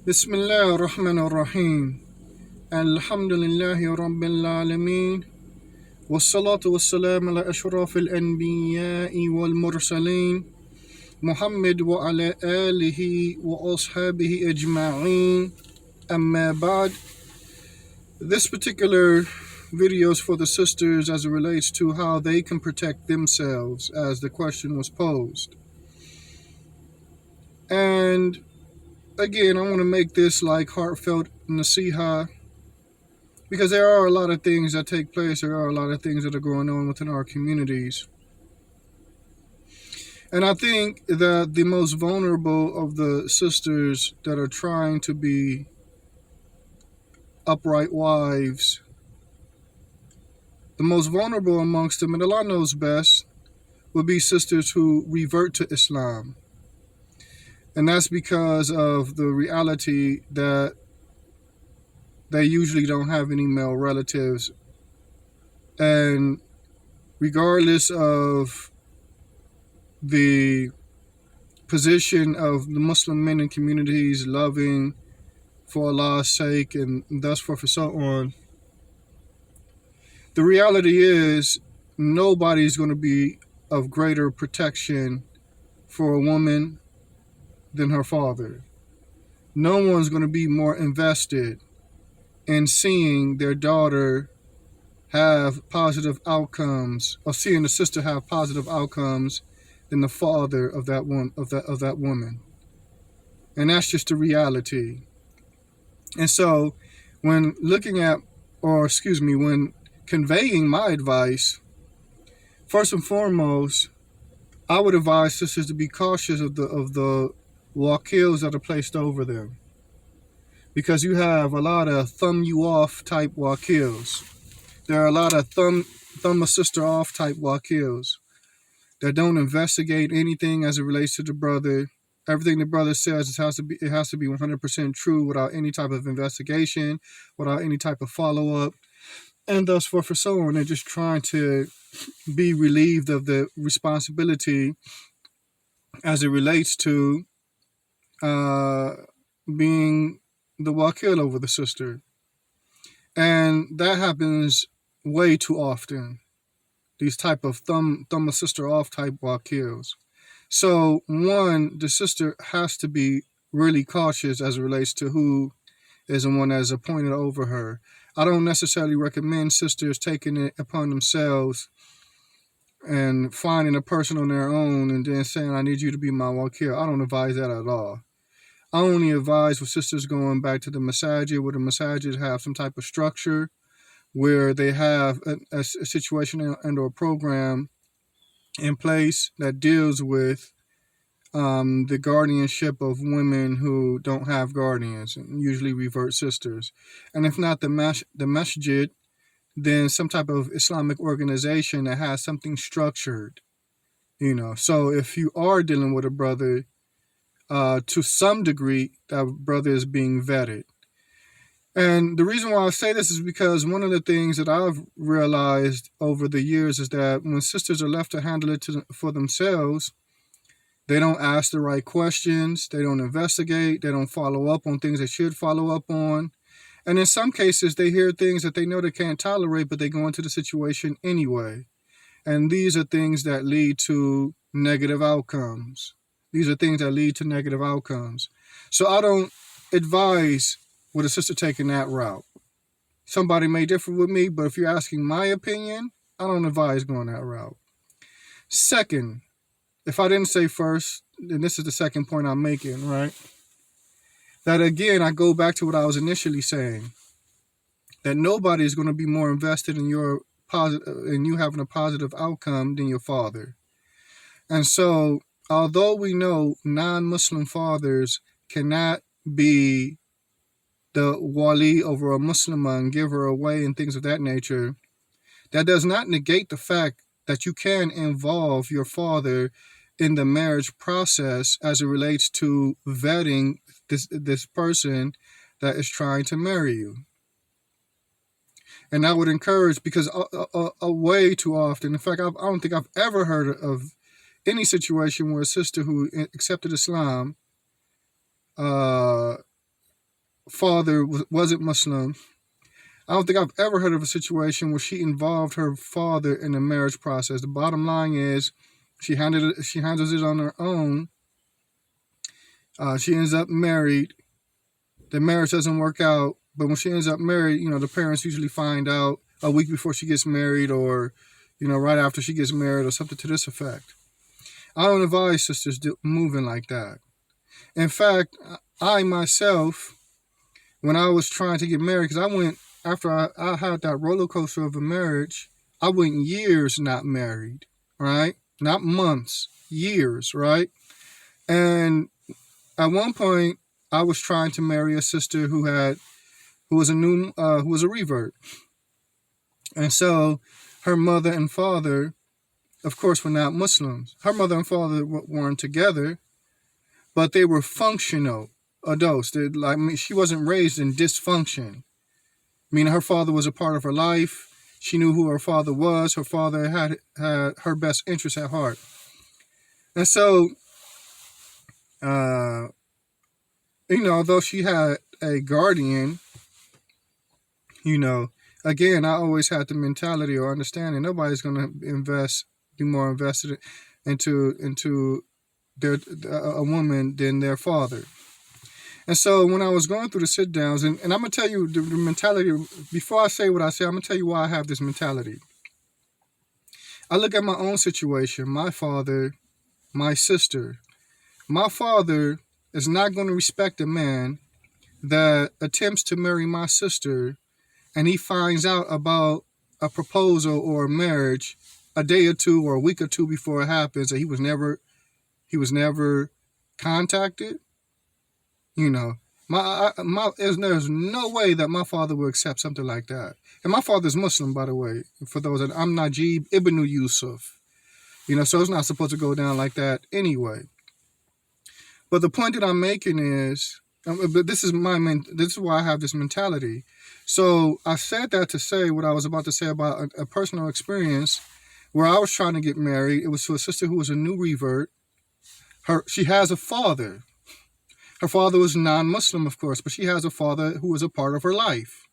Bismillah ar-Rahman ar-Rahim. Alhamdulillahi Rabbil Alameen. Wassalatu wassalam ala ashraf al-anbiya'i wal-mursaleen. Muhammad wa ala alihi wa ashabihi ajma'een. Amma ba'd. This particular video is for the sisters as it relates to how they can protect themselves as the question was posed. And again, I want to make this like heartfelt nasiha because there are a lot of things that take place. There are a lot of things that are going on within our communities. And I think that the most vulnerable of the sisters that are trying to be upright wives, the most vulnerable amongst them, and Allah knows best, would be sisters who revert to Islam. And that's because of the reality that they usually don't have any male relatives. And regardless of the position of the Muslim men in communities loving for Allah's sake and thus forth and so on, the reality is nobody's going to be of greater protection for a woman than her father. No one's going to be more invested in seeing their daughter have positive outcomes, or seeing the sister have positive outcomes, than the father of that woman. And that's just the reality. And so when when conveying my advice, first and foremost, I would advise sisters to be cautious of the wakils that are placed over them, because you have a lot of thumb you off type wakils. There are a lot of thumb a sister off type wakils that don't investigate anything as it relates to the brother. Everything the brother says, it has to be 100% true without any type of investigation, without any type of follow-up, and thus forth and so on. They're just trying to be relieved of the responsibility as it relates to being the wakil over the sister. And that happens way too often. These type of thumb a sister off type wakils. So one, the sister has to be really cautious as it relates to who is the one that is appointed over her. I don't necessarily recommend sisters taking it upon themselves and finding a person on their own and then saying, I need you to be my wakil. I don't advise that at all. I only advise with sisters going back to the masajid, where the masajid have some type of structure, where they have a situation and or a program in place that deals with the guardianship of women who don't have guardians, and usually revert sisters. And if not the masjid, then some type of Islamic organization that has something structured. So if you are dealing with a brother, to some degree, that brother is being vetted. And the reason why I say this is because one of the things that I've realized over the years is that when sisters are left to handle it for themselves, they don't ask the right questions, they don't investigate, they don't follow up on things they should follow up on. And in some cases, they hear things that they know they can't tolerate, but they go into the situation anyway. And these are things that lead to negative outcomes. So I don't advise with a sister taking that route. Somebody may differ with me, but if you're asking my opinion, I don't advise going that route. Second, if I didn't say first, and this is the second point I'm making, right? That again, I go back to what I was initially saying, that nobody is going to be more invested in you having a positive outcome than your father. And so, although we know non-Muslim fathers cannot be the wali over a Muslimah and give her away and things of that nature, that does not negate the fact that you can involve your father in the marriage process as it relates to vetting this person that is trying to marry you. And I would encourage, because way too often, in fact, I don't think I've ever heard of any situation where a sister who accepted Islam uh, father wasn't Muslim. I don't think I've ever heard of a situation where she involved her father in the marriage process. The bottom line is she handles it on her own. She ends up married. The marriage doesn't work out, but when she ends up married, the parents usually find out a week before she gets married, or right after she gets married, or something to this effect. I don't advise sisters moving like that. In fact, I myself, when I was trying to get married, because after I had that roller coaster of a marriage, I went years not married, right? Not months, years, right? And at one point, I was trying to marry a sister who was a revert. And so her mother and father, of course, were not Muslims. Her mother and father weren't together, but they were functional adults. She wasn't raised in dysfunction. Meaning her father was a part of her life. She knew who her father was. Her father had her best interests at heart. And so, although she had a guardian, again, I always had the mentality or understanding nobody's going to be more invested into a woman than their father. And so when I was going through the sit downs, and I'm going to tell you the mentality, before I say what I say, I'm going to tell you why I have this mentality. I look at my own situation, my father, my sister. My father is not going to respect a man that attempts to marry my sister, and he finds out about a proposal or a marriage a day or two or a week or two before it happens, and he was never contacted. There's no way that my father would accept something like that. And my father's Muslim, by the way, for those that I'm Najeeb Ibn Yusuf. So it's not supposed to go down like that anyway. But the point that I'm making is, but this is why I have this mentality. So I said that to say what I was about to say about a personal experience where I was trying to get married. It was to a sister who was a new revert. She has a father. Her father was non-Muslim, of course, but she has a father who was a part of her life.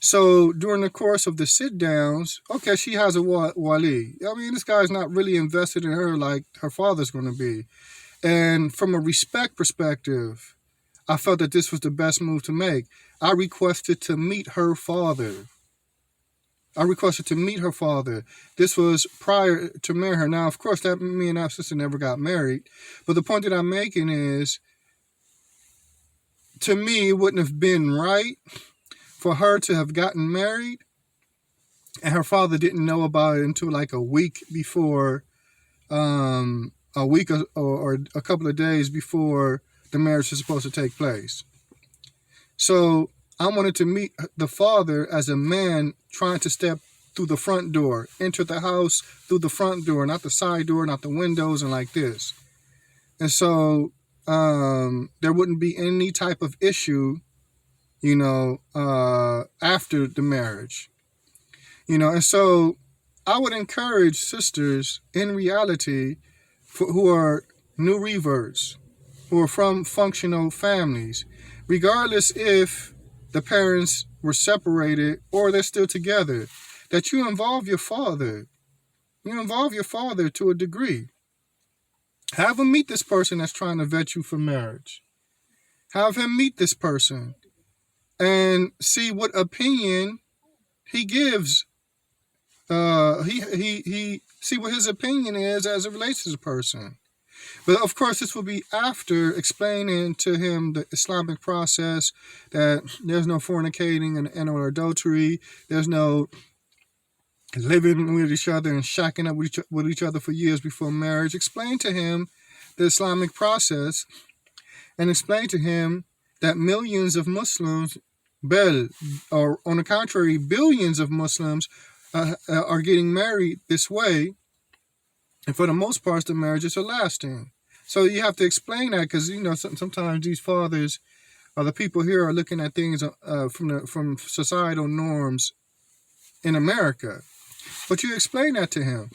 So during the course of the sit-downs, okay, she has a wali. This guy's not really invested in her like her father's going to be. And from a respect perspective, I felt that this was the best move to make. I requested to meet her father. This was prior to marry her. Now, of course, me and that sister never got married. But the point that I'm making is, to me, it wouldn't have been right for her to have gotten married and her father didn't know about it until like a week before, a week or a couple of days before the marriage is supposed to take place. So I wanted to meet the father as a man trying to step through the front door, enter the house through the front door, not the side door, not the windows, and like this. And so there wouldn't be any type of issue, after the marriage. And so I would encourage sisters in reality who are new reverts, who are from functional families, regardless if the parents were separated or they're still together, that you involve your father. You involve your father to a degree. Have him meet this person that's trying to vet you for marriage. Have him meet this person and see what opinion he gives. He see what his opinion is as it relates to the person. But of course, this will be after explaining to him the Islamic process, that there's no fornicating and or adultery. There's no living with each other and shacking up with each other for years before marriage. Explain to him the Islamic process and explain to him that millions of Muslims, or on the contrary, billions of Muslims are getting married this way. And for the most part, the marriages are lasting. So you have to explain that, because sometimes these fathers or the people here are looking at things from societal norms in America. But you explain that to him,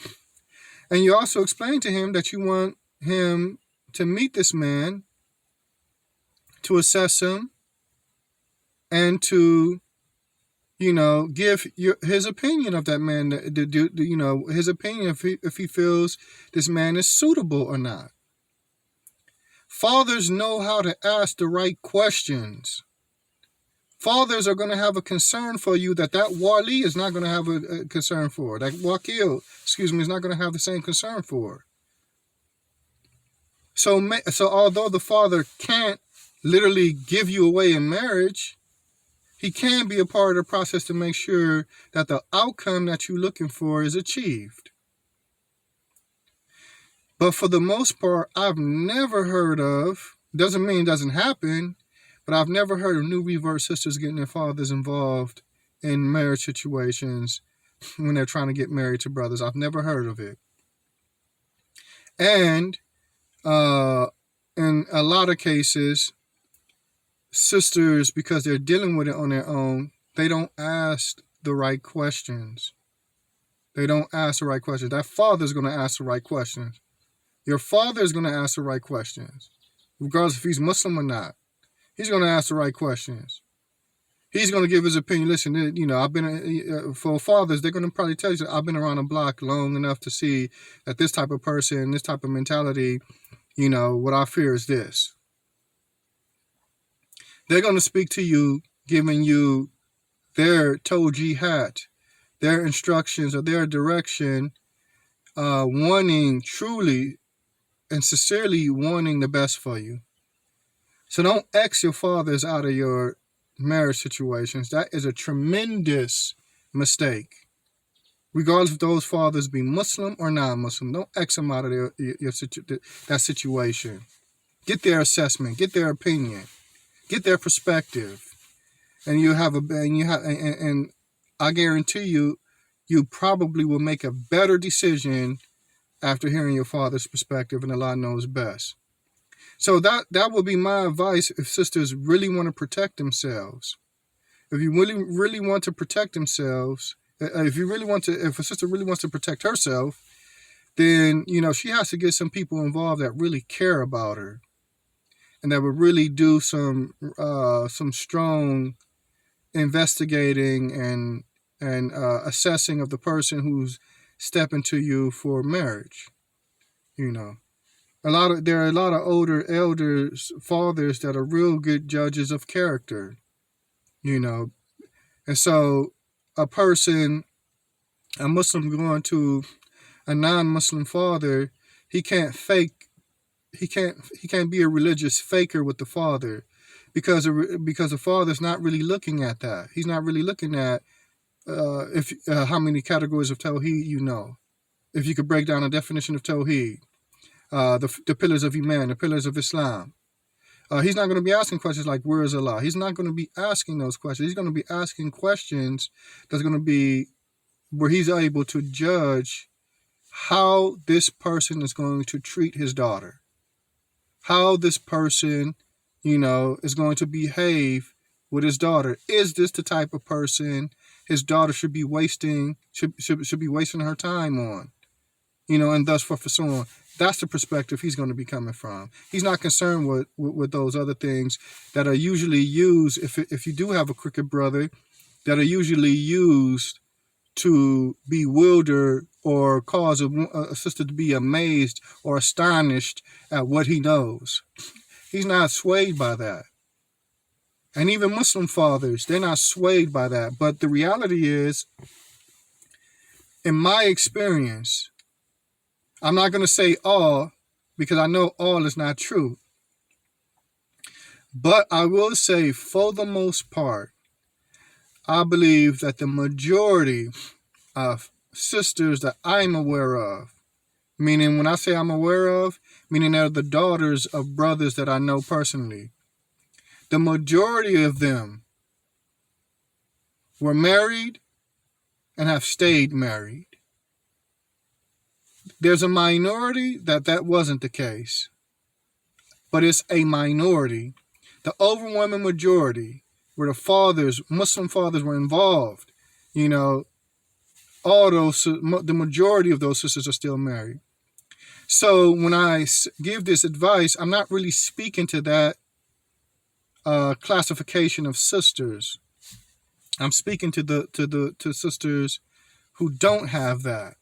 and you also explain to him that you want him to meet this man to assess him and to, give his opinion of that man, his opinion if he feels this man is suitable or not. Fathers know how to ask the right questions. Fathers are going to have a concern for you that wali is not going to have a concern for. That wakil, is not going to have the same concern for. So although the father can't literally give you away in marriage, he can be a part of the process to make sure that the outcome that you're looking for is achieved. But for the most part, I've never heard of, doesn't mean it doesn't happen, but I've never heard of new revert sisters getting their fathers involved in marriage situations when they're trying to get married to brothers. I've never heard of it. And in a lot of cases, sisters, because they're dealing with it on their own, they don't ask the right questions. That father's going to ask the right questions. Your father is going to ask the right questions, regardless if he's Muslim or not. He's going to ask the right questions. He's going to give his opinion. Listen, I've been, for fathers, they're going to probably tell you, I've been around the block long enough to see that this type of person, this type of mentality, what I fear is this. They're going to speak to you, giving you their tawjihat, their instructions or their direction, wanting truly and sincerely wanting the best for you. So don't X your fathers out of your marriage situations. That is a tremendous mistake. Regardless if those fathers be Muslim or non-Muslim, don't X them out of that situation. Get their assessment, get their opinion, get their perspective, and and I guarantee you, you probably will make a better decision after hearing your father's perspective, and Allah knows best. So that would be my advice if sisters really want to protect themselves. If you really want to protect themselves, if a sister really wants to protect herself, then, she has to get some people involved that really care about her and that would really do some strong investigating and assessing of the person who's stepping to you for marriage. There are a lot of older elders, fathers that are real good judges of character, and so a Muslim going to a non-Muslim father, he can't be a religious faker with the father, because the father's not really looking at that. He's not really looking at how many categories of Tawheed you know. If you could break down a definition of Tawheed, the pillars of Iman, the pillars of Islam. He's not going to be asking questions like, where is Allah? He's not going to be asking those questions. He's going to be asking questions that's going to be where he's able to judge how this person is going to treat his daughter, how this person, is going to behave with his daughter. Is this the type of person his daughter should be wasting her time on, and thus for so on. That's the perspective he's going to be coming from. He's not concerned with those other things that are usually used, if you do have a crooked brother, that are usually used to bewilder or cause a sister to be amazed or astonished at what he knows. He's not swayed by that. And even Muslim fathers, they're not swayed by that. But the reality is, in my experience, I'm not going to say all, because I know all is not true. But I will say, for the most part, I believe that the majority of sisters that I'm aware of, meaning when I say I'm aware of, meaning they're the daughters of brothers that I know personally, the majority of them were married and have stayed married. There's a minority that wasn't the case, but it's a minority. The overwhelming majority, where the fathers, Muslim fathers, were involved, the majority of those sisters are still married. So when I give this advice, I'm not really speaking to that classification of sisters. I'm speaking to sisters who don't have that,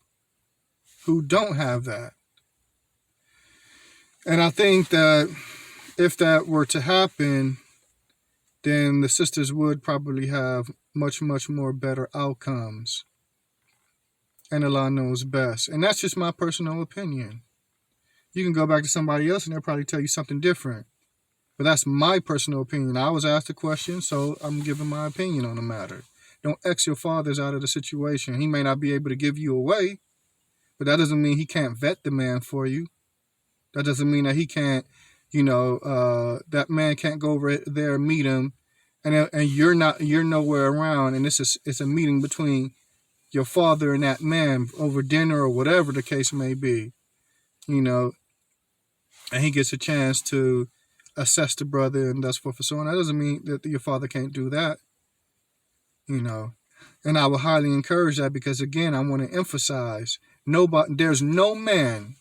And I think that if that were to happen, then the sisters would probably have much, much more better outcomes. And Allah knows best. And that's just my personal opinion. You can go back to somebody else and they'll probably tell you something different. But that's my personal opinion. I was asked a question, so I'm giving my opinion on the matter. Don't X your fathers out of the situation. He may not be able to give you away, but that doesn't mean he can't vet the man for you. That doesn't mean that he can't, that man can't go over there and meet him, and you're nowhere around, and it's a meeting between your father and that man over dinner or whatever the case may be, and he gets a chance to assess the brother and thus forth and so on. That doesn't mean that your father can't do that, And I would highly encourage that because, again, I want to emphasize, there's no man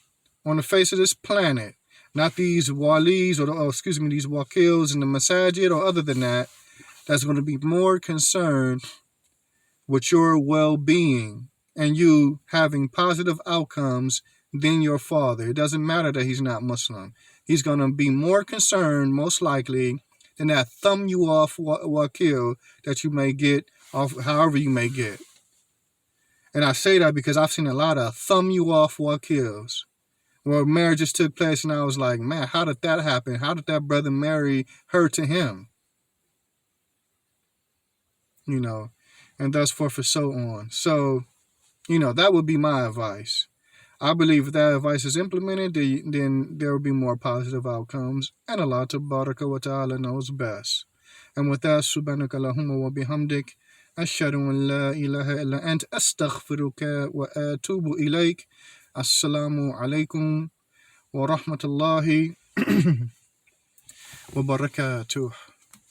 on the face of this planet, not these walis these wakils in the masajid or other than that, that's going to be more concerned with your well-being and you having positive outcomes than your father. It doesn't matter that he's not Muslim. He's going to be more concerned, most likely, than that thumb you off wakil that you may get off, however you may get. And I say that because I've seen a lot of thumb you off wakils where marriages took place, and I was like, man, how did that happen? How did that brother marry her to him? And thus forth and so on. So, that would be my advice. I believe if that advice is implemented, then there will be more positive outcomes. And Allah Tabaraka wa Ta'ala knows best. And with that, subhanaka Allahumma wa bihamdik, ashhadu an la ilaha illa ant, astaghfiruka wa atubu ilayk. Assalamu alaikum wa rahmatullahi wa barakatuh.